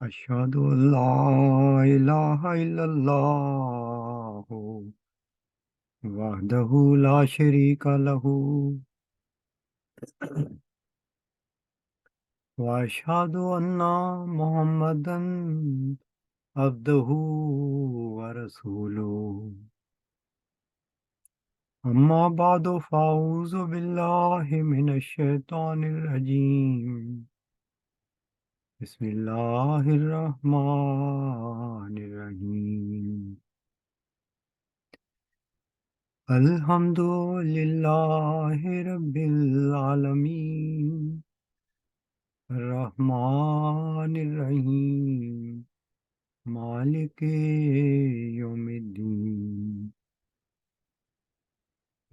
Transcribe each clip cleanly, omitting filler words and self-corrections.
أشهد أن لا إله إلا الله وحده لا شريك له وأشهد أن محمدا عبده ورسوله أما بعد فأعوذ بالله من الشيطان الرجيم بسم الله الرحمن الرحيم الحمد لله رب العالمين الرحمن الرحيم مالك يوم الدين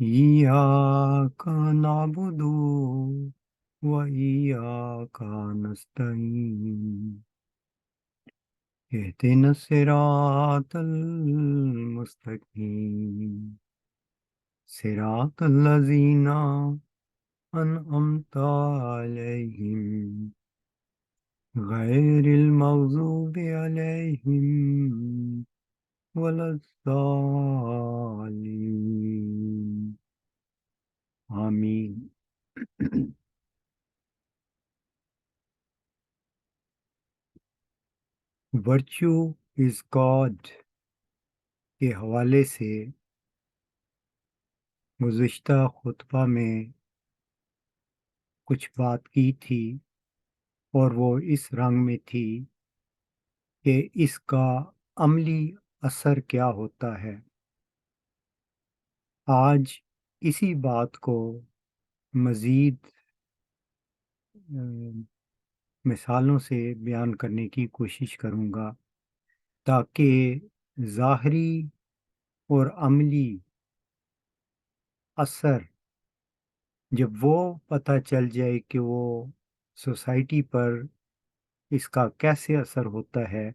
إياك نعبد وإياك نستعين اهدنا الصراط المستقيم صراط الذين أنعمت عليهم غير المغضوب عليهم ولا الضالين آمین۔ ورچو از گاڈ کے حوالے سے گزشتہ خطبہ میں کچھ بات کی تھی، اور وہ اس رنگ میں تھی کہ اس کا عملی اثر کیا ہوتا ہے۔ آج اسی بات کو مزید مثالوں سے بیان کرنے کی کوشش کروں گا، تاکہ ظاہری اور عملی اثر جب وہ پتہ چل جائے کہ وہ سوسائٹی پر اس کا کیسے اثر ہوتا ہے،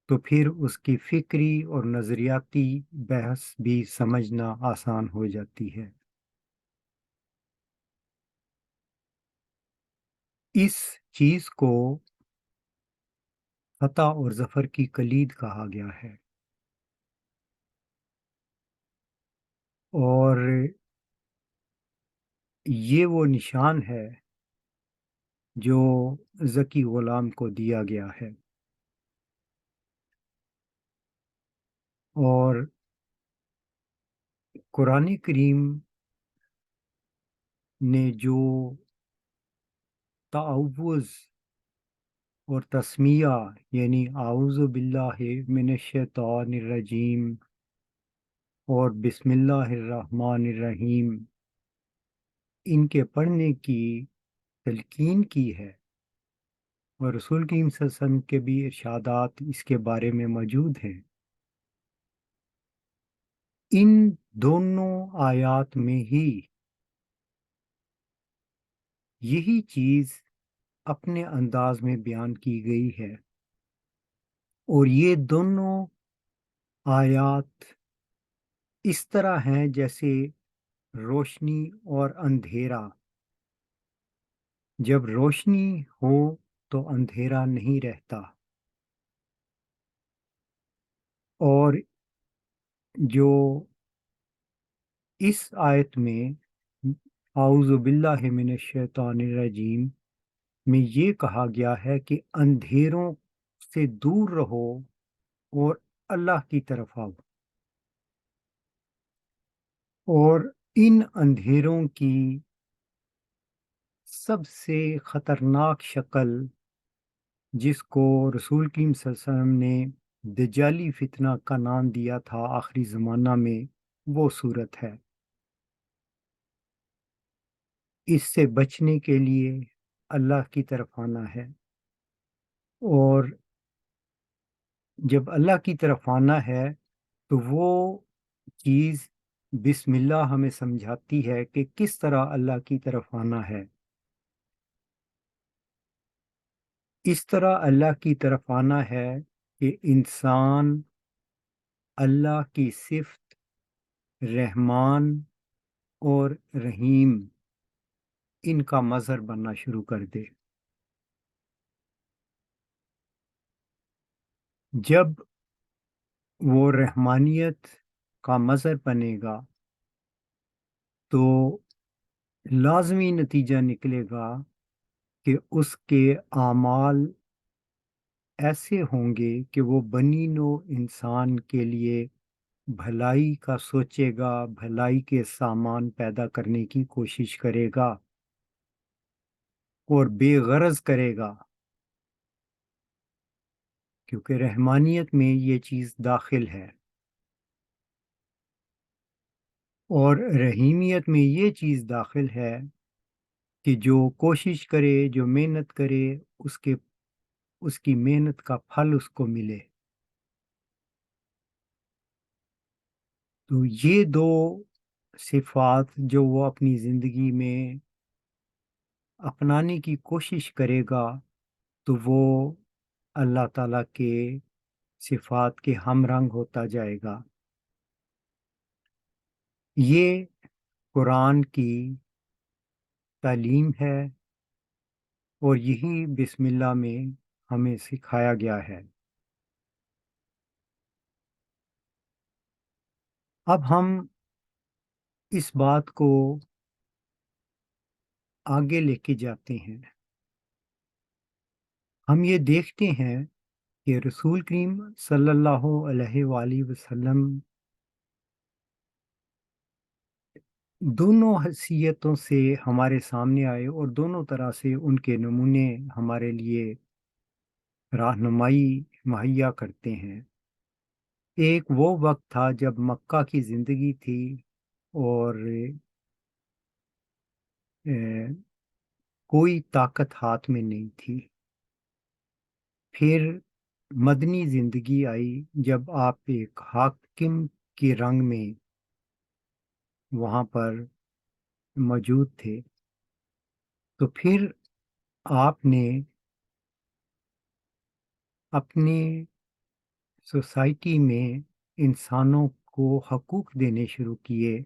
تو پھر اس کی فکری اور نظریاتی بحث بھی سمجھنا آسان ہو جاتی ہے۔ اس چیز کو فتح اور ظفر کی کلید کہا گیا ہے، اور یہ وہ نشان ہے جو ذکی غلام کو دیا گیا ہے، اور قرآن کریم نے جو تعوذ اور تسمیہ، یعنی اعوذ باللہ من الشیطان الرجیم اور بسم اللہ الرحمن الرحیم، ان کے پڑھنے کی تلقین کی ہے، اور رسول کریم صلی اللہ علیہ وسلم کے بھی ارشادات اس کے بارے میں موجود ہیں۔ ان دونوں آیات میں ہی یہی چیز اپنے انداز میں بیان کی گئی ہے، اور یہ دونوں آیات اس طرح ہیں جیسے روشنی اور اندھیرا۔ جب روشنی ہو تو اندھیرا نہیں رہتا، اور جو اس آیت میں اعوذ باللہ من الشیطان الرجیم میں یہ کہا گیا ہے کہ اندھیروں سے دور رہو اور اللہ کی طرف آؤ، اور ان اندھیروں کی سب سے خطرناک شکل، جس کو رسول کریم صلی اللہ علیہ وسلم نے دجالی فتنہ کا نام دیا تھا آخری زمانہ میں، وہ صورت ہے۔ اس سے بچنے کے لیے اللہ کی طرف آنا ہے، اور جب اللہ کی طرف آنا ہے تو وہ چیز بسم اللہ ہمیں سمجھاتی ہے کہ کس طرح اللہ کی طرف آنا ہے۔ اس طرح اللہ کی طرف آنا ہے کہ انسان اللہ کی صفت رحمان اور رحیم ان کا مظہر بننا شروع کر دے۔ جب وہ رحمانیت کا مظہر بنے گا تو لازمی نتیجہ نکلے گا کہ اس کے اعمال ایسے ہوں گے کہ وہ بنی نوع انسان کے لیے بھلائی کا سوچے گا، بھلائی کے سامان پیدا کرنے کی کوشش کرے گا اور بے غرض کرے گا، کیونکہ رحمانیت میں یہ چیز داخل ہے، اور رحیمیت میں یہ چیز داخل ہے کہ جو کوشش کرے، جو محنت کرے، اس کی محنت کا پھل اس کو ملے۔ تو یہ دو صفات جو وہ اپنی زندگی میں اپنانے کی کوشش کرے گا تو وہ اللہ تعالیٰ کے صفات کے ہم رنگ ہوتا جائے گا۔ یہ قرآن کی تعلیم ہے، اور یہی بسم اللہ میں ہمیں سکھایا گیا ہے۔ اب ہم اس بات کو آگے لے کے جاتے ہیں۔ ہم یہ دیکھتے ہیں کہ رسول کریم صلی اللہ علیہ وآلہ وسلم دونوں حیثیتوں سے ہمارے سامنے آئے، اور دونوں طرح سے ان کے نمونے ہمارے لیے رہنمائی مہیا کرتے ہیں۔ ایک وہ وقت تھا جب مکہ کی زندگی تھی اور کوئی طاقت ہاتھ میں نہیں تھی۔ پھر مدنی زندگی آئی جب آپ ایک حاکم کے رنگ میں وہاں پر موجود تھے۔ تو پھر آپ نے اپنے سوسائٹی میں انسانوں کو حقوق دینے شروع کیے،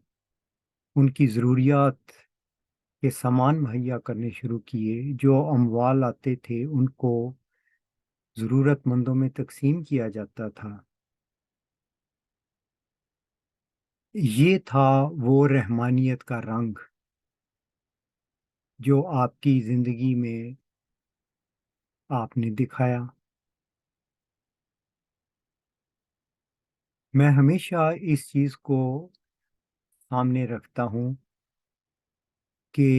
ان کی ضروریات کے سامان مہیا کرنے شروع کیے، جو اموال آتے تھے ان کو ضرورت مندوں میں تقسیم کیا جاتا تھا۔ یہ تھا وہ رحمانیت کا رنگ جو آپ کی زندگی میں آپ نے دکھایا۔ میں ہمیشہ اس چیز کو سامنے رکھتا ہوں کہ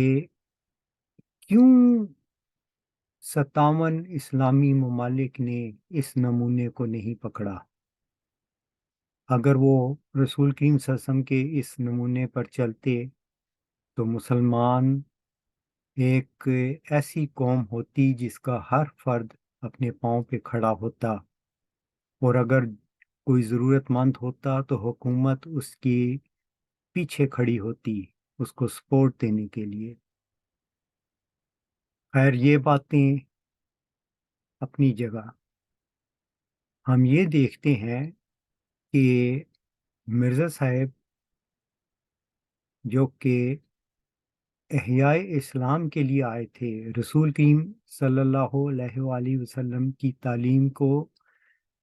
کیوں 57 اسلامی ممالک نے اس نمونے کو نہیں پکڑا۔ اگر وہ رسول کریم صلی اللہ علیہ وسلم کے اس نمونے پر چلتے تو مسلمان ایک ایسی قوم ہوتی جس کا ہر فرد اپنے پاؤں پہ کھڑا ہوتا، اور اگر کوئی ضرورت مند ہوتا تو حکومت اس کی پیچھے کھڑی ہوتی اس کو سپورٹ دینے کے لیے۔ خیر، یہ باتیں اپنی جگہ۔ ہم یہ دیکھتے ہیں کہ مرزا صاحب جو کہ احیاء اسلام کے لیے آئے تھے، رسول کریم صلی اللہ علیہ وآلہ وسلم کی تعلیم کو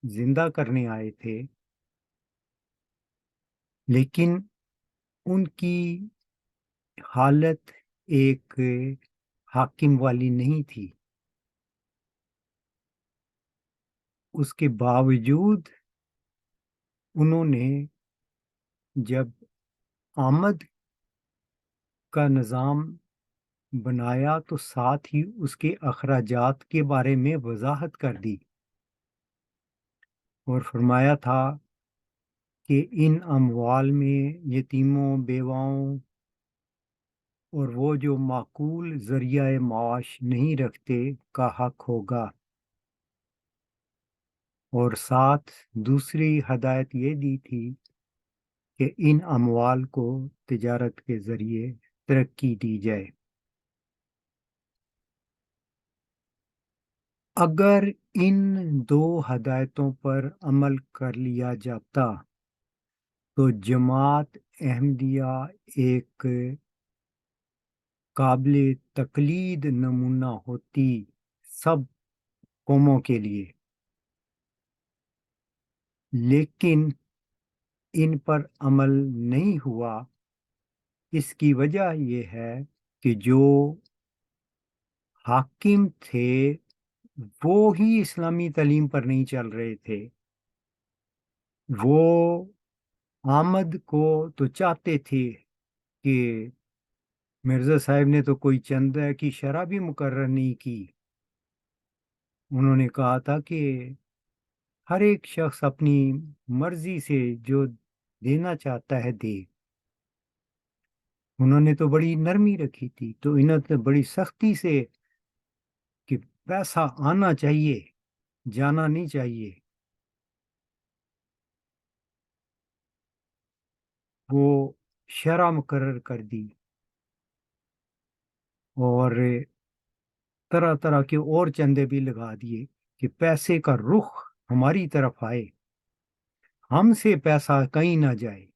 زندہ کرنے آئے تھے، لیکن ان کی حالت ایک حاکم والی نہیں تھی۔ اس کے باوجود انہوں نے جب آمد کا نظام بنایا تو ساتھ ہی اس کے اخراجات کے بارے میں وضاحت کر دی، اور فرمایا تھا کہ ان اموال میں یتیموں، بیواؤں اور وہ جو معقول ذریعہ معاش نہیں رکھتے کا حق ہوگا، اور ساتھ دوسری ہدایت یہ دی تھی کہ ان اموال کو تجارت کے ذریعے ترقی دی جائے۔ اگر ان دو ہدایتوں پر عمل کر لیا جاتا تو جماعت احمدیہ ایک قابل تقلید نمونہ ہوتی سب قوموں کے لیے۔ لیکن ان پر عمل نہیں ہوا۔ اس کی وجہ یہ ہے کہ جو حاکم تھے وہ ہی اسلامی تعلیم پر نہیں چل رہے تھے۔ وہ آمد کو تو چاہتے تھے کہ مرزا صاحب نے تو کوئی چندہ کی شرح بھی مقرر نہیں کی۔ انہوں نے کہا تھا کہ ہر ایک شخص اپنی مرضی سے جو دینا چاہتا ہے دے۔ انہوں نے تو بڑی نرمی رکھی تھی، تو انہوں نے بڑی سختی سے کہ پیسہ آنا چاہیے، جانا نہیں چاہیے، وہ شرح مقرر کر دی، اور طرح طرح کے اور چندے بھی لگا دیے کہ پیسے کا رخ ہماری طرف آئے، ہم سے پیسہ کہیں نہ جائے۔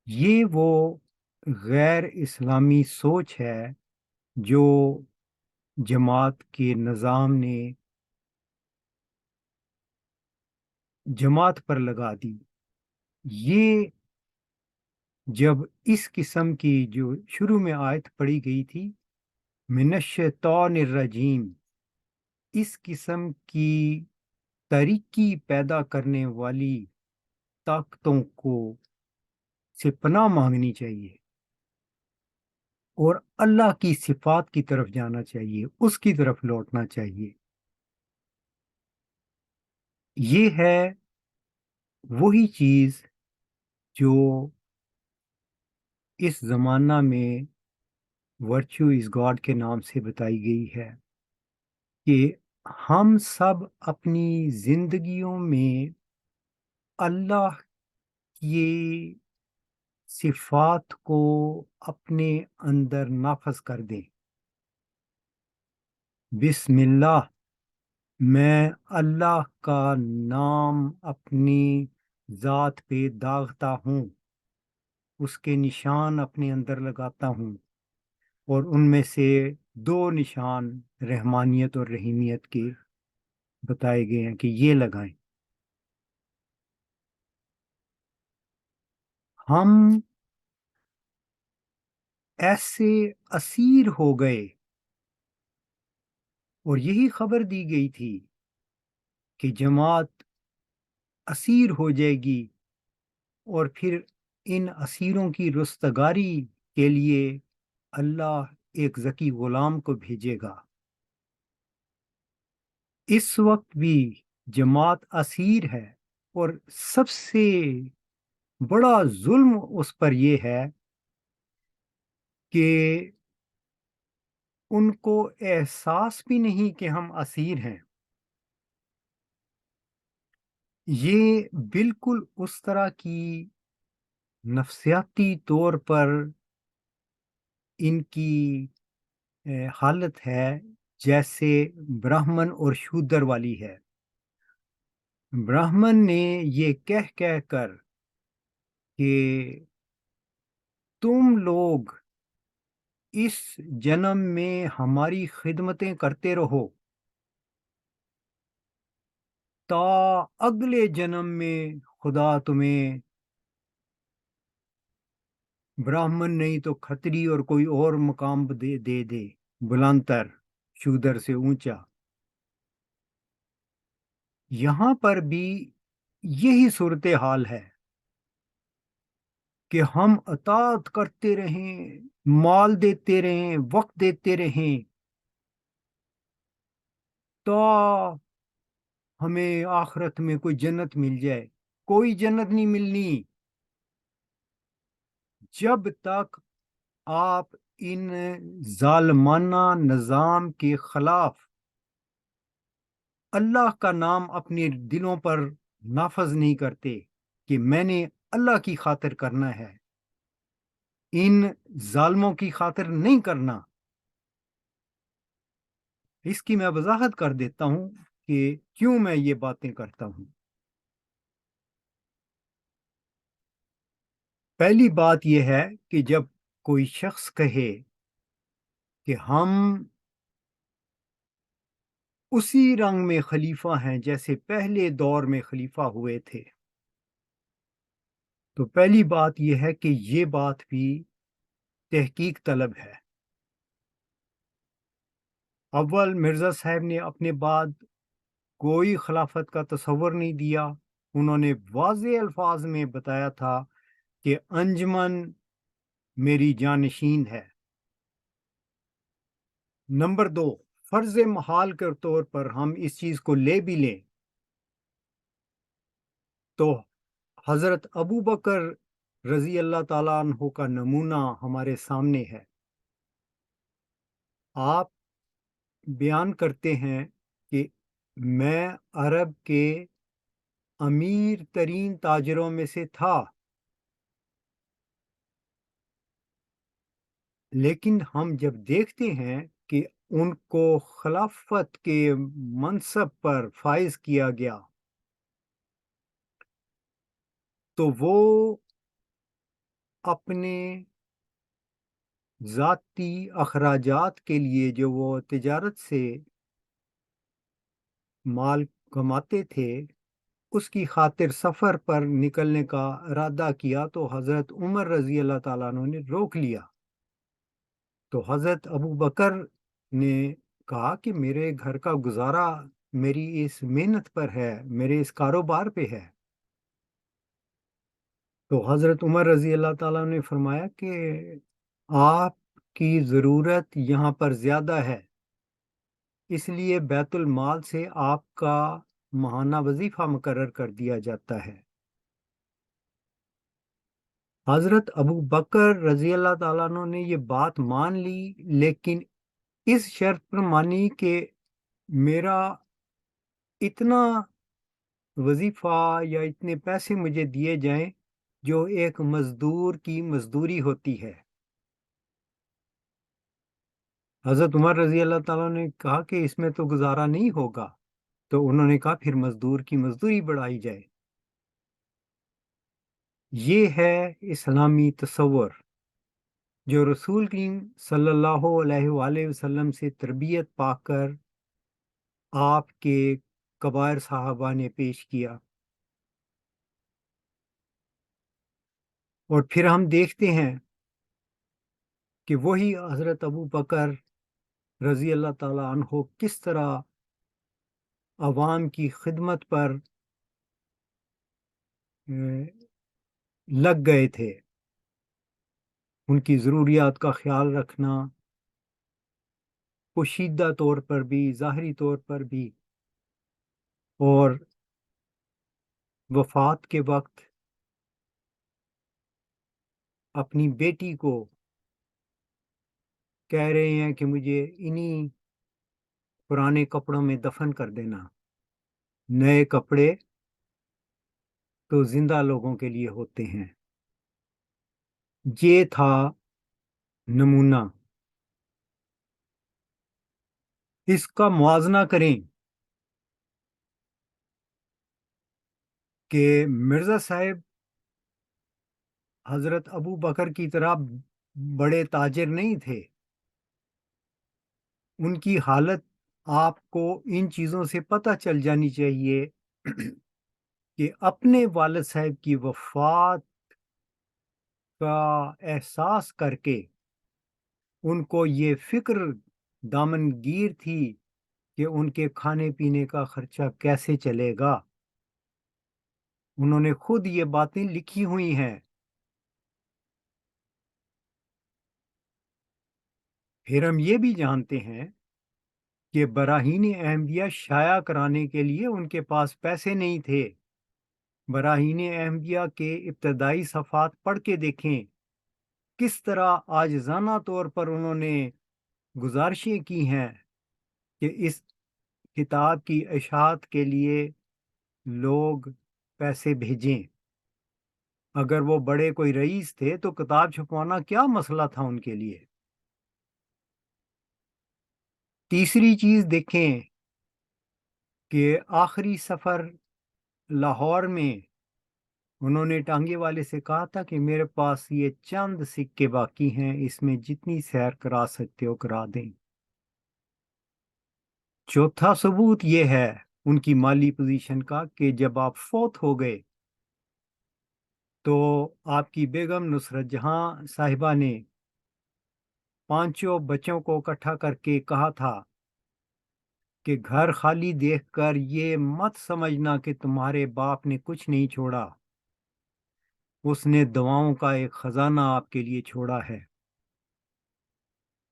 یہ وہ غیر اسلامی سوچ ہے جو جماعت کے نظام نے جماعت پر لگا دی۔ یہ جب اس قسم کی جو شروع میں آیت پڑھی گئی تھی من الشیطان الرجیم، اس قسم کی تاریکی پیدا کرنے والی طاقتوں کو سے پناہ مانگنی چاہیے اور اللہ کی صفات کی طرف جانا چاہیے، اس کی طرف لوٹنا چاہیے۔ یہ ہے وہی چیز جو اس زمانہ میں ورچو از گاڈ کے نام سے بتائی گئی ہے کہ ہم سب اپنی زندگیوں میں اللہ کی صفات کو اپنے اندر نافذ کر دیں۔ بسم اللہ، میں اللہ کا نام اپنی ذات پہ داغتا ہوں، اس کے نشان اپنے اندر لگاتا ہوں، اور ان میں سے دو نشان رحمانیت اور رحیمیت کے بتائے گئے ہیں کہ یہ لگائیں۔ ہم ایسے اسیر ہو گئے، اور یہی خبر دی گئی تھی کہ جماعت اسیر ہو جائے گی، اور پھر ان اسیروں کی رستگاری کے لیے اللہ ایک ذکی غلام کو بھیجے گا۔ اس وقت بھی جماعت اسیر ہے، اور سب سے بڑا ظلم اس پر یہ ہے کہ ان کو احساس بھی نہیں کہ ہم اسیر ہیں۔ یہ بالکل اس طرح کی نفسیاتی طور پر ان کی حالت ہے جیسے براہمن اور شودر والی ہے۔ براہمن نے یہ کہہ کر کہ تم لوگ اس جنم میں ہماری خدمتیں کرتے رہو، تا اگلے جنم میں خدا تمہیں براہمن نہیں تو کھتری اور کوئی اور مقام دے بلندر، شودر سے اونچا۔ یہاں پر بھی یہی صورتحال ہے کہ ہم اطاعت کرتے رہیں، مال دیتے رہیں، وقت دیتے رہیں، تو ہمیں آخرت میں کوئی جنت مل جائے۔ کوئی جنت نہیں ملنی جب تک آپ ان ظالمانہ نظام کے خلاف اللہ کا نام اپنے دلوں پر نافذ نہیں کرتے کہ میں نے اللہ کی خاطر کرنا ہے، ان ظالموں کی خاطر نہیں کرنا۔ اس کی میں وضاحت کر دیتا ہوں کہ کیوں میں یہ باتیں کرتا ہوں۔ پہلی بات یہ ہے کہ جب کوئی شخص کہے کہ ہم اسی رنگ میں خلیفہ ہیں جیسے پہلے دور میں خلیفہ ہوئے تھے۔ تو پہلی بات یہ ہے کہ یہ بات بھی تحقیق طلب ہے۔ اول مرزا صاحب نے اپنے بعد کوئی خلافت کا تصور نہیں دیا، انہوں نے واضح الفاظ میں بتایا تھا کہ انجمن میری جانشین ہے۔ نمبر دو، فرض محال کے طور پر ہم اس چیز کو لے بھی لیں تو حضرت ابو بکر رضی اللہ تعالیٰ عنہ کا نمونہ ہمارے سامنے ہے۔ آپ بیان کرتے ہیں کہ میں عرب کے امیر ترین تاجروں میں سے تھا، لیکن ہم جب دیکھتے ہیں کہ ان کو خلافت کے منصب پر فائز کیا گیا تو وہ اپنے ذاتی اخراجات کے لیے جو وہ تجارت سے مال کماتے تھے اس کی خاطر سفر پر نکلنے کا ارادہ کیا تو حضرت عمر رضی اللہ تعالیٰ عنہ نے روک لیا۔ تو حضرت ابو بکر نے کہا کہ میرے گھر کا گزارا میری اس محنت پر ہے، میرے اس کاروبار پہ ہے۔ تو حضرت عمر رضی اللہ تعالیٰ نے فرمایا کہ آپ کی ضرورت یہاں پر زیادہ ہے، اس لیے بیت المال سے آپ کا ماہانہ وظیفہ مقرر کر دیا جاتا ہے۔ حضرت ابو بکر رضی اللہ تعالیٰ عنہ نے یہ بات مان لی، لیکن اس شرط پر مانی کہ میرا اتنا وظیفہ یا اتنے پیسے مجھے دیے جائیں جو ایک مزدور کی مزدوری ہوتی ہے۔ حضرت عمر رضی اللہ تعالیٰ نے کہا کہ اس میں تو گزارا نہیں ہوگا، تو انہوں نے کہا پھر مزدور کی مزدوری بڑھائی جائے۔ یہ ہے اسلامی تصور جو رسول کریم صلی اللہ علیہ وآلہ وسلم سے تربیت پا کر آپ کے کبائر صحابہ نے پیش کیا۔ اور پھر ہم دیکھتے ہیں کہ وہی حضرت ابو بکر رضی اللہ تعالیٰ عنہ کس طرح عوام کی خدمت پر لگ گئے تھے، ان کی ضروریات کا خیال رکھنا پوشیدہ طور پر بھی، ظاہری طور پر بھی، اور وفات کے وقت اپنی بیٹی کو کہہ رہے ہیں کہ مجھے انہی پرانے کپڑوں میں دفن کر دینا۔ نئے کپڑے تو زندہ لوگوں کے لیے ہوتے ہیں۔ یہ تھا نمونہ۔ اس کا موازنہ کریں کہ مرزا صاحب حضرت ابو بکر کی طرح بڑے تاجر نہیں تھے، ان کی حالت آپ کو ان چیزوں سے پتہ چل جانی چاہیے کہ اپنے والد صاحب کی وفات کا احساس کر کے ان کو یہ فکر دامنگیر تھی کہ ان کے کھانے پینے کا خرچہ کیسے چلے گا۔ انہوں نے خود یہ باتیں لکھی ہوئی ہیں۔ پھر ہم یہ بھی جانتے ہیں کہ براہین احمدیہ شائع کرانے کے لیے ان کے پاس پیسے نہیں تھے۔ براہین احمدیہ کے ابتدائی صفحات پڑھ کے دیکھیں کس طرح عاجزانہ طور پر انہوں نے گزارشیں کی ہیں کہ اس کتاب کی اشاعت کے لیے لوگ پیسے بھیجیں۔ اگر وہ بڑے کوئی رئیس تھے تو کتاب چھپوانا کیا مسئلہ تھا ان کے لیے۔ تیسری چیز دیکھیں کہ آخری سفر لاہور میں انہوں نے ٹانگے والے سے کہا تھا کہ میرے پاس یہ چند سکے باقی ہیں، اس میں جتنی سیر کرا سکتے ہو کرا دیں۔ چوتھا ثبوت یہ ہے ان کی مالی پوزیشن کا کہ جب آپ فوت ہو گئے تو آپ کی بیگم نصرت جہاں صاحبہ نے پانچوں بچوں کو اکٹھا کر کے کہا تھا کہ گھر خالی دیکھ کر یہ مت سمجھنا کہ تمہارے باپ نے کچھ نہیں چھوڑا، اس نے دعاؤں کا ایک خزانہ آپ کے لیے چھوڑا ہے۔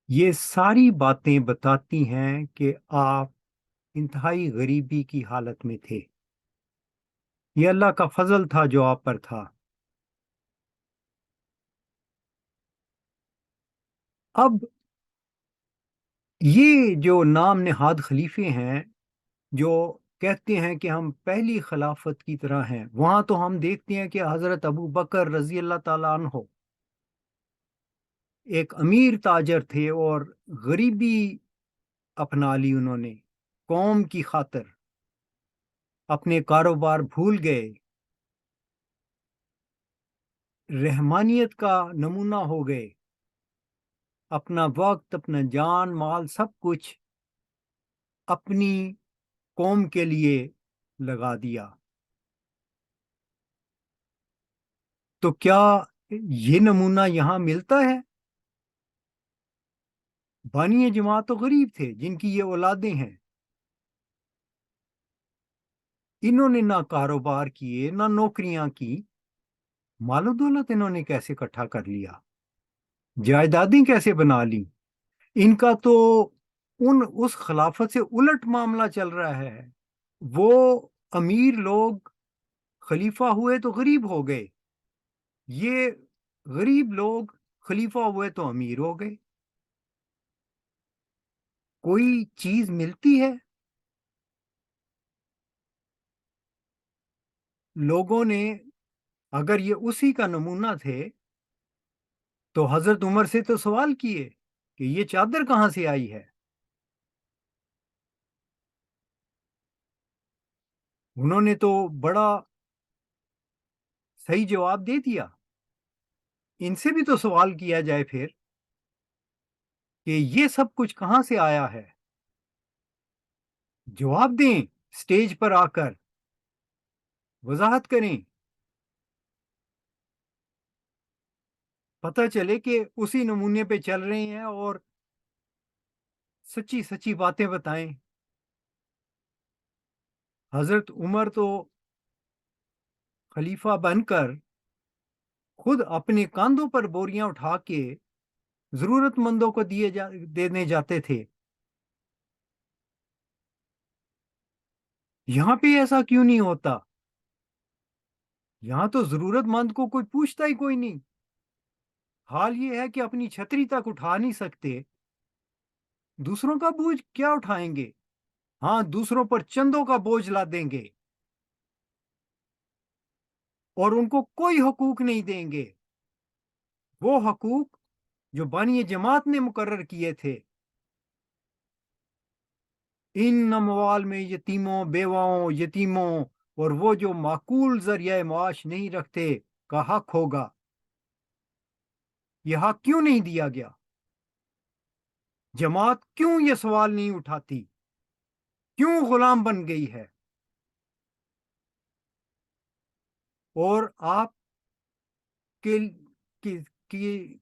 یہ ساری باتیں بتاتی ہیں کہ آپ انتہائی غریبی کی حالت میں تھے۔ یہ اللہ کا فضل تھا جو آپ پر تھا۔ اب یہ جو نام نہاد خلیفے ہیں جو کہتے ہیں کہ ہم پہلی خلافت کی طرح ہیں، وہاں تو ہم دیکھتے ہیں کہ حضرت ابو بکر رضی اللہ تعالیٰ عنہ ایک امیر تاجر تھے اور غریبی اپنا لی انہوں نے قوم کی خاطر، اپنے کاروبار بھول گئے، رحمانیت کا نمونہ ہو گئے، اپنا وقت، اپنا جان مال سب کچھ اپنی قوم کے لیے لگا دیا۔ تو کیا یہ نمونہ یہاں ملتا ہے؟ بانی جماعت تو غریب تھے جن کی یہ اولادیں ہیں، انہوں نے نہ کاروبار کیے نہ نوکریاں کی، مال و دولت انہوں نے کیسے اکٹھا کر لیا، جائیدادیں کیسے بنا لی؟ ان کا تو اس خلافت سے الٹ معاملہ چل رہا ہے۔ وہ امیر لوگ خلیفہ ہوئے تو غریب ہو گئے، یہ غریب لوگ خلیفہ ہوئے تو امیر ہو گئے۔ کوئی چیز ملتی ہے؟ لوگوں نے اگر یہ اسی کا نمونہ تھے تو حضرت عمر سے تو سوال کیے کہ یہ چادر کہاں سے آئی ہے؟ انہوں نے تو بڑا صحیح جواب دے دیا۔ ان سے بھی تو سوال کیا جائے پھر کہ یہ سب کچھ کہاں سے آیا ہے، جواب دیں، سٹیج پر آ کر وضاحت کریں، پتہ چلے کہ اسی نمونے پہ چل رہے ہیں اور سچی سچی باتیں بتائیں۔ حضرت عمر تو خلیفہ بن کر خود اپنے کاندھوں پر بوریاں اٹھا کے ضرورت مندوں کو دینے جاتے تھے۔ یہاں پہ ایسا کیوں نہیں ہوتا؟ یہاں تو ضرورت مند کو کوئی پوچھتا ہی کوئی نہیں۔ حال یہ ہے کہ اپنی چھتری تک اٹھا نہیں سکتے، دوسروں کا بوجھ کیا اٹھائیں گے؟ ہاں، دوسروں پر چندوں کا بوجھ لا دیں گے اور ان کو کوئی حقوق نہیں دیں گے، وہ حقوق جو بانی جماعت نے مقرر کیے تھے۔ ان اموال میں یتیموں، بیواؤں، یتیموں اور وہ جو معقول ذریعہ معاش نہیں رکھتے کا حق ہوگا۔ یہ حق کیوں نہیں دیا گیا؟ جماعت کیوں یہ سوال نہیں اٹھاتی؟ کیوں غلام بن گئی ہے؟ اور آپ کے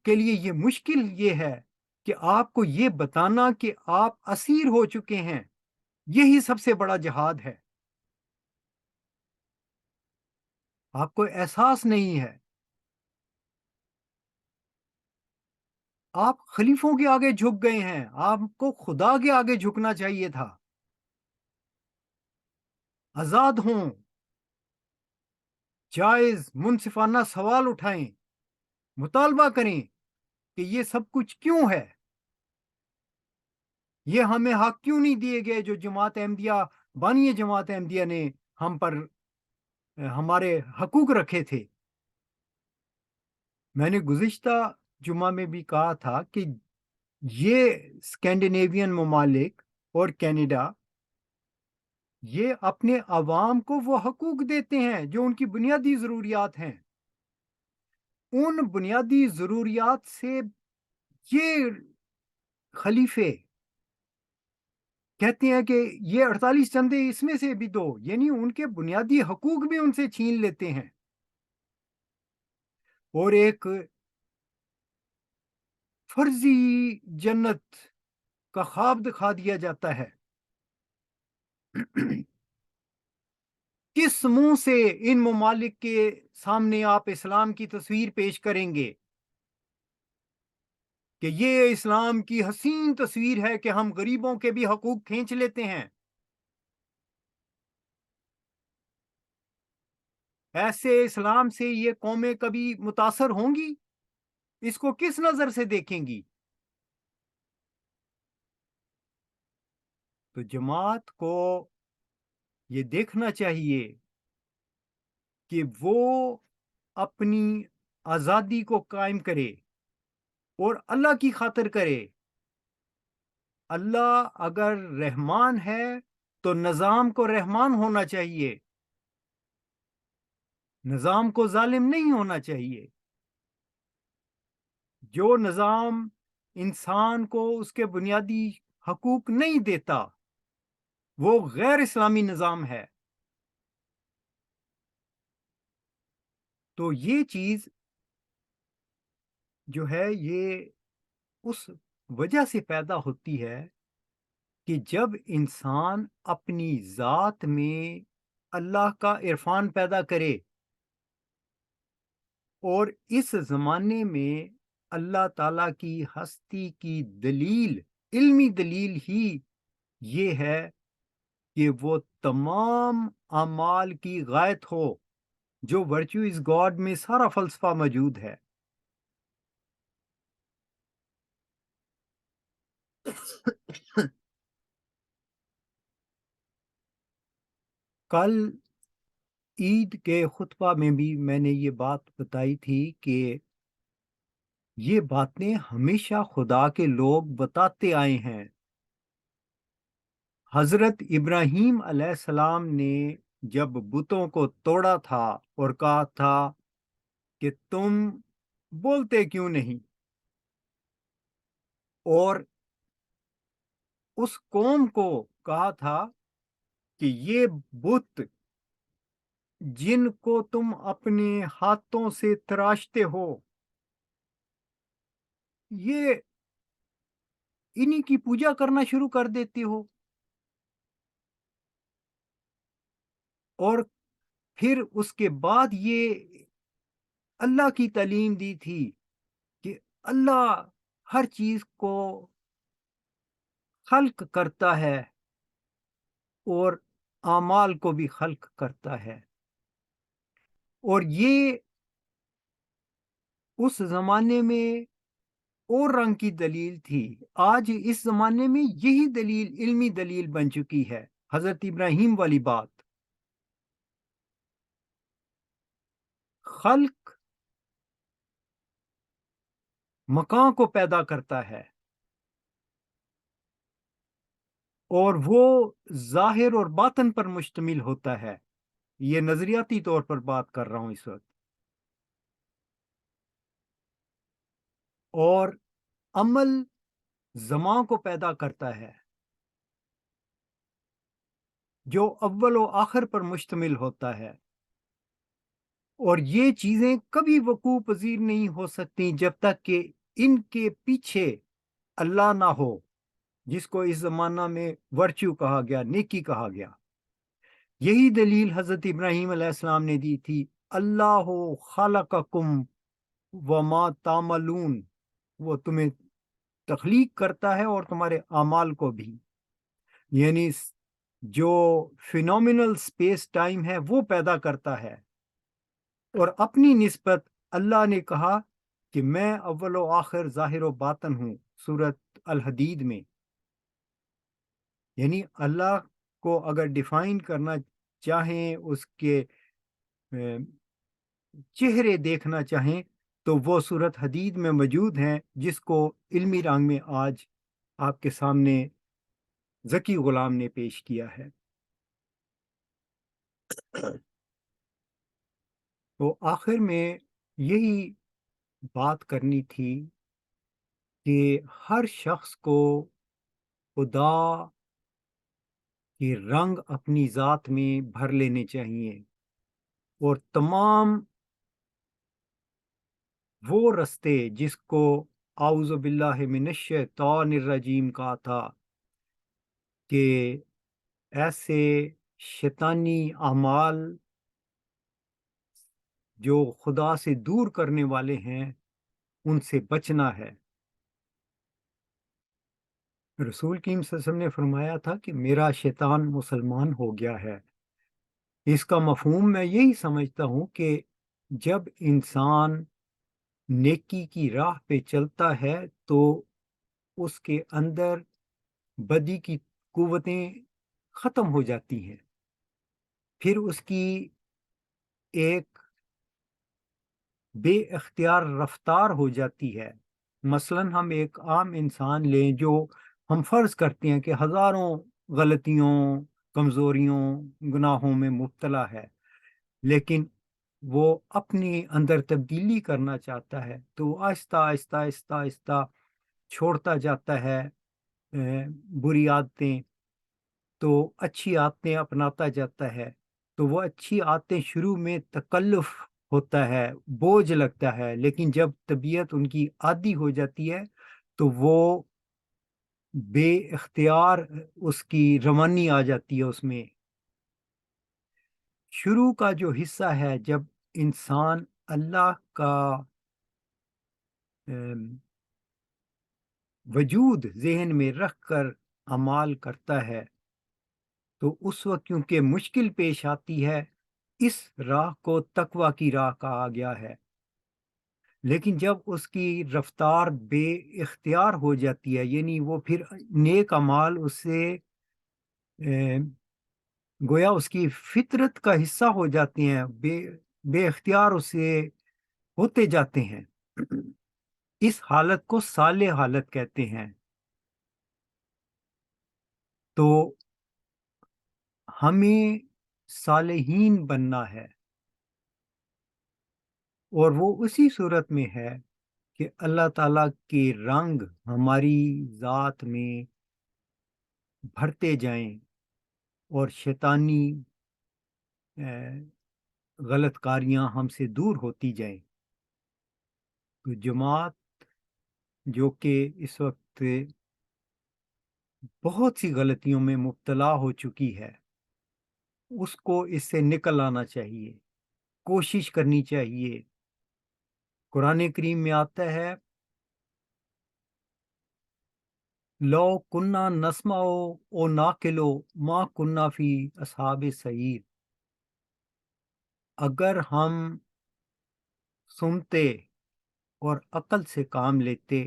کے لیے یہ مشکل یہ ہے کہ آپ کو یہ بتانا کہ آپ اسیر ہو چکے ہیں، یہی سب سے بڑا جہاد ہے۔ آپ کو احساس نہیں ہے، آپ خلیفوں کے آگے جھک گئے ہیں، آپ کو خدا کے آگے جھکنا چاہیے تھا۔ آزاد ہوں، جائز منصفانہ سوال اٹھائیں، مطالبہ کریں کہ یہ سب کچھ کیوں ہے، یہ ہمیں حق کیوں نہیں دیے گئے جو جماعت احمدیہ، بانی جماعت احمدیہ نے ہم پر ہمارے حقوق رکھے تھے۔ میں نے گزشتہ جمعہ میں بھی کہا تھا کہ یہ اسکینڈینیوین ممالک اور کینیڈا یہ اپنے عوام کو وہ حقوق دیتے ہیں جو ان کی بنیادی ضروریات ہیں۔ ان بنیادی ضروریات سے یہ خلیفے کہتے ہیں کہ یہ 48 چندے اس میں سے بھی دو، یعنی ان کے بنیادی حقوق بھی ان سے چھین لیتے ہیں، اور ایک فرضی جنت کا خواب دکھا دیا جاتا ہے۔ کس منہ سے ان ممالک کے سامنے آپ اسلام کی تصویر پیش کریں گے کہ یہ اسلام کی حسین تصویر ہے کہ ہم غریبوں کے بھی حقوق کھینچ لیتے ہیں؟ ایسے اسلام سے یہ قومیں کبھی متاثر ہوں گی؟ اس کو کس نظر سے دیکھیں گی؟ تو جماعت کو یہ دیکھنا چاہیے کہ وہ اپنی آزادی کو قائم کرے اور اللہ کی خاطر کرے۔ اللہ اگر رحمان ہے تو نظام کو رحمان ہونا چاہیے، نظام کو ظالم نہیں ہونا چاہیے۔ جو نظام انسان کو اس کے بنیادی حقوق نہیں دیتا وہ غیر اسلامی نظام ہے۔ تو یہ چیز جو ہے یہ اس وجہ سے پیدا ہوتی ہے کہ جب انسان اپنی ذات میں اللہ کا عرفان پیدا کرے، اور اس زمانے میں اللہ تعالیٰ کی ہستی کی دلیل، علمی دلیل ہی یہ ہے کہ وہ تمام اعمال کی غایت ہو، جو ورچو از گاڈ میں سارا فلسفہ موجود ہے۔ کل عید کے خطبہ میں بھی میں نے یہ بات بتائی تھی کہ یہ باتیں ہمیشہ خدا کے لوگ بتاتے آئے ہیں۔ حضرت ابراہیم علیہ السلام نے جب بتوں کو توڑا تھا اور کہا تھا کہ تم بولتے کیوں نہیں، اور اس قوم کو کہا تھا کہ یہ بت جن کو تم اپنے ہاتھوں سے تراشتے ہو، یہ انہی کی پوجا کرنا شروع کر دیتے ہو۔ اور پھر اس کے بعد یہ اللہ کی تعلیم دی تھی کہ اللہ ہر چیز کو خلق کرتا ہے اور اعمال کو بھی خلق کرتا ہے، اور یہ اس زمانے میں اور رنگ کی دلیل تھی۔ آج اس زمانے میں یہی دلیل علمی دلیل بن چکی ہے، حضرت ابراہیم والی بات۔ خلق مکان کو پیدا کرتا ہے، اور وہ ظاہر اور باطن پر مشتمل ہوتا ہے۔ یہ نظریاتی طور پر بات کر رہا ہوں اس وقت۔ اور عمل زمان کو پیدا کرتا ہے جو اول و آخر پر مشتمل ہوتا ہے، اور یہ چیزیں کبھی وقوع پذیر نہیں ہو سکتی جب تک کہ ان کے پیچھے اللہ نہ ہو، جس کو اس زمانہ میں ورچو کہا گیا، نیکی کہا گیا۔ یہی دلیل حضرت ابراہیم علیہ السلام نے دی تھی، اللہ خلقکم وما تعملون، وہ تمہیں تخلیق کرتا ہے اور تمہارے اعمال کو بھی، یعنی جو فینومینل سپیس ٹائم ہے وہ پیدا کرتا ہے۔ اور اپنی نسبت اللہ نے کہا کہ میں اول و آخر ظاہر و باطن ہوں، سورت الحدید میں۔ یعنی اللہ کو اگر ڈیفائن کرنا چاہیں، اس کے چہرے دیکھنا چاہیں، تو وہ سورت حدید میں موجود ہیں، جس کو علمی رنگ میں آج آپ کے سامنے ذکی غلام نے پیش کیا ہے۔ تو آخر میں یہی بات کرنی تھی کہ ہر شخص کو خدا کہ رنگ اپنی ذات میں بھر لینے چاہیے، اور تمام وہ رستے جس کو اعوذ باللہ من الشیطان الرجیم کہا تھا کہ ایسے شیطانی اعمال جو خدا سے دور کرنے والے ہیں ان سے بچنا ہے۔ رسول کریم صلی اللہ علیہ وسلم نے فرمایا تھا کہ میرا شیطان مسلمان ہو گیا ہے۔ اس کا مفہوم میں یہی سمجھتا ہوں کہ جب انسان نیکی کی راہ پہ چلتا ہے تو اس کے اندر بدی کی قوتیں ختم ہو جاتی ہیں، پھر اس کی ایک بے اختیار رفتار ہو جاتی ہے۔ مثلا ہم ایک عام انسان لیں جو ہم فرض کرتے ہیں کہ ہزاروں غلطیوں، کمزوریوں، گناہوں میں مبتلا ہے، لیکن وہ اپنی اندر تبدیلی کرنا چاہتا ہے تو وہ آہستہ آہستہ آہستہ آہستہ چھوڑتا جاتا ہے بری عادتیں، تو اچھی عادتیں اپناتا جاتا ہے۔ تو وہ اچھی عادتیں شروع میں تکلف ہوتا ہے، بوجھ لگتا ہے، لیکن جب طبیعت ان کی عادی ہو جاتی ہے تو وہ بے اختیار اس کی روانی آ جاتی ہے اس میں۔ شروع کا جو حصہ ہے جب انسان اللہ کا وجود ذہن میں رکھ کر اعمال کرتا ہے تو اس وقت کیونکہ مشکل پیش آتی ہے، اس راہ کو تقوی کی راہ کہا گیا ہے۔ لیکن جب اس کی رفتار بے اختیار ہو جاتی ہے، یعنی وہ پھر نیک اعمال اس سے گویا اس کی فطرت کا حصہ ہو جاتے ہیں، بے اختیار اسے ہوتے جاتے ہیں، اس حالت کو صالح حالت کہتے ہیں۔ تو ہمیں صالحین بننا ہے، اور وہ اسی صورت میں ہے کہ اللہ تعالیٰ کے رنگ ہماری ذات میں بھرتے جائیں اور شیطانی غلط کاریاں ہم سے دور ہوتی جائیں۔ تو جماعت جو کہ اس وقت بہت سی غلطیوں میں مبتلا ہو چکی ہے، اس کو اس سے نکل آنا چاہیے، کوشش کرنی چاہیے۔ قرآن کریم میں آتا ہے لو کنہ نسمع او ناقلو ما کنہ فی اصحاب سعیر، اگر ہم سنتے اور عقل سے کام لیتے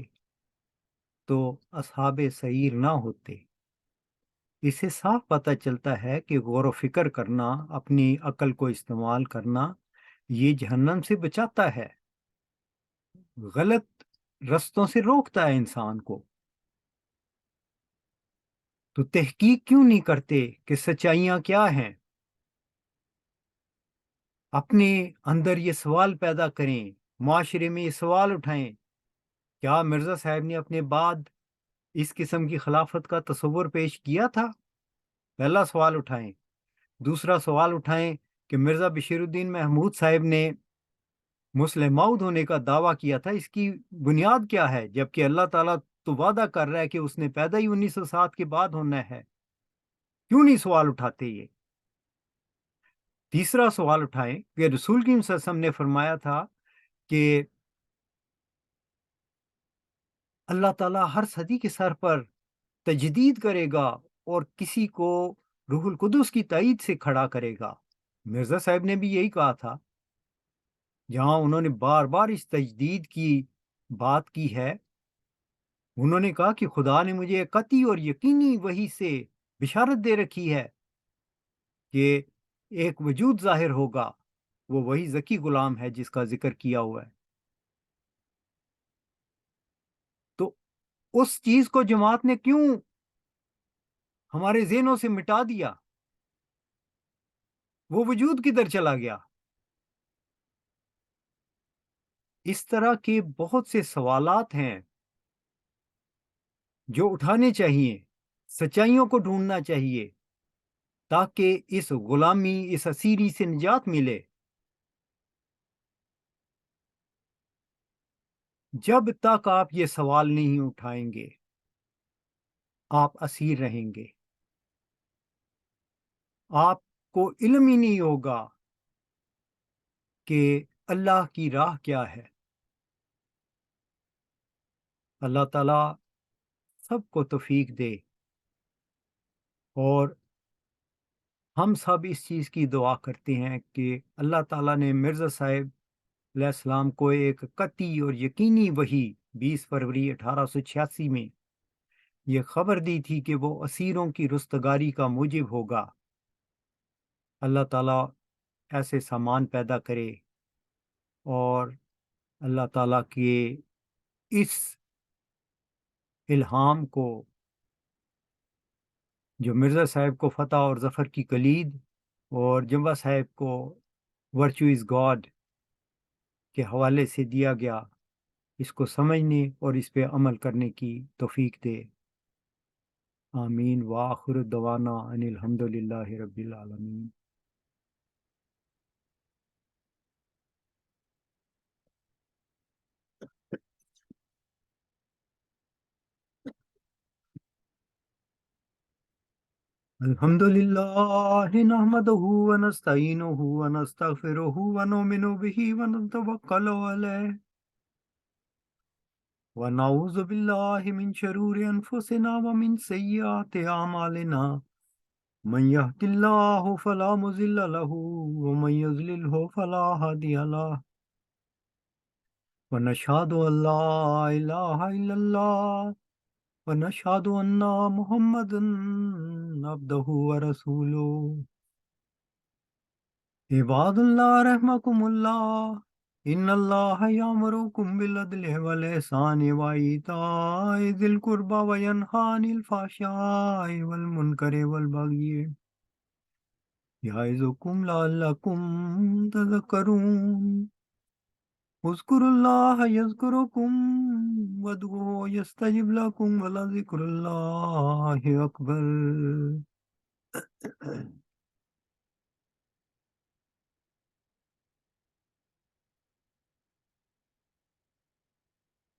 تو اصحاب سعیر نہ ہوتے۔ اس سے صاف پتہ چلتا ہے کہ غور و فکر کرنا، اپنی عقل کو استعمال کرنا، یہ جہنم سے بچاتا ہے، غلط رستوں سے روکتا ہے انسان کو۔ تو تحقیق کیوں نہیں کرتے کہ سچائیاں کیا ہیں؟ اپنے اندر یہ سوال پیدا کریں، معاشرے میں یہ سوال اٹھائیں، کیا مرزا صاحب نے اپنے بعد اس قسم کی خلافت کا تصور پیش کیا تھا؟ پہلا سوال اٹھائیں۔ دوسرا سوال اٹھائیں کہ مرزا بشیر الدین محمود صاحب نے مسلم موعود ہونے کا دعویٰ کیا تھا، اس کی بنیاد کیا ہے؟ جبکہ اللہ تعالیٰ تو وعدہ کر رہا ہے کہ اس نے پیدا ہی 1907 کے بعد ہونا ہے، کیوں نہیں سوال اٹھاتے یہ؟ تیسرا سوال اٹھائیں کہ رسول کریم صلی اللہ علیہ وسلم نے فرمایا تھا کہ اللہ تعالیٰ ہر صدی کے سر پر تجدید کرے گا اور کسی کو روح القدس کی تائید سے کھڑا کرے گا۔ مرزا صاحب نے بھی یہی کہا تھا، جہاں انہوں نے بار بار اس تجدید کی بات کی ہے۔ انہوں نے کہا کہ خدا نے مجھے قطعی اور یقینی وحی سے بشارت دے رکھی ہے کہ ایک وجود ظاہر ہوگا، وہ وہی ذکی غلام ہے جس کا ذکر کیا ہوا ہے۔ تو اس چیز کو جماعت نے کیوں ہمارے ذہنوں سے مٹا دیا؟ وہ وجود کدھر چلا گیا؟ اس طرح کے بہت سے سوالات ہیں جو اٹھانے چاہیے، سچائیوں کو ڈھونڈنا چاہیے۔ تاکہ اس غلامی، اس اسیری سے نجات ملے۔ جب تک آپ یہ سوال نہیں اٹھائیں گے آپ اسیر رہیں گے۔ آپ کو علم ہی نہیں ہوگا کہ اللہ کی راہ کیا ہے۔ اللہ تعالیٰ سب کو توفیق دے، اور ہم سب اس چیز کی دعا کرتے ہیں کہ اللہ تعالیٰ نے مرزا صاحب علیہ السلام کو ایک قطعی اور یقینی وحی 20 فروری 1886 میں یہ خبر دی تھی کہ وہ اسیروں کی رستگاری کا موجب ہوگا۔ اللہ تعالیٰ ایسے سامان پیدا کرے، اور اللہ تعالیٰ کے اس الہام کو، جو مرزا صاحب کو فتح اور ظفر کی کلید، اور جمبا صاحب کو ورچو از گاڈ کے حوالے سے دیا گیا، اس کو سمجھنے اور اس پہ عمل کرنے کی توفیق دے۔ آمین وآخر دعوانا ان الحمد للہ رب العالمین۔ الحمد للہ نحمده ونستعینه ونستغفره ونؤمن به ونتوکل علیہ ونعوذ باللہ من شرور انفسنا ومن سیئات اعمالنا، من يهد الله فلا مضل له ومن يضلله فلا هادي له، ونشهد ان لا اله الا الله ونشهد ان محمدا عبده ورسوله۔ عباد اللہ رحمکم اللہ، ان اللہ یامرکم بالعدل والاحسان وایتاء ذی القربى وینہی عن الفحشاء والمنکر والبغی یعظکم لعلکم تذکرون۔ اذکروا اللہ یذکرکم وادعوہ یستجب لکم ولذکر اللہ اکبر۔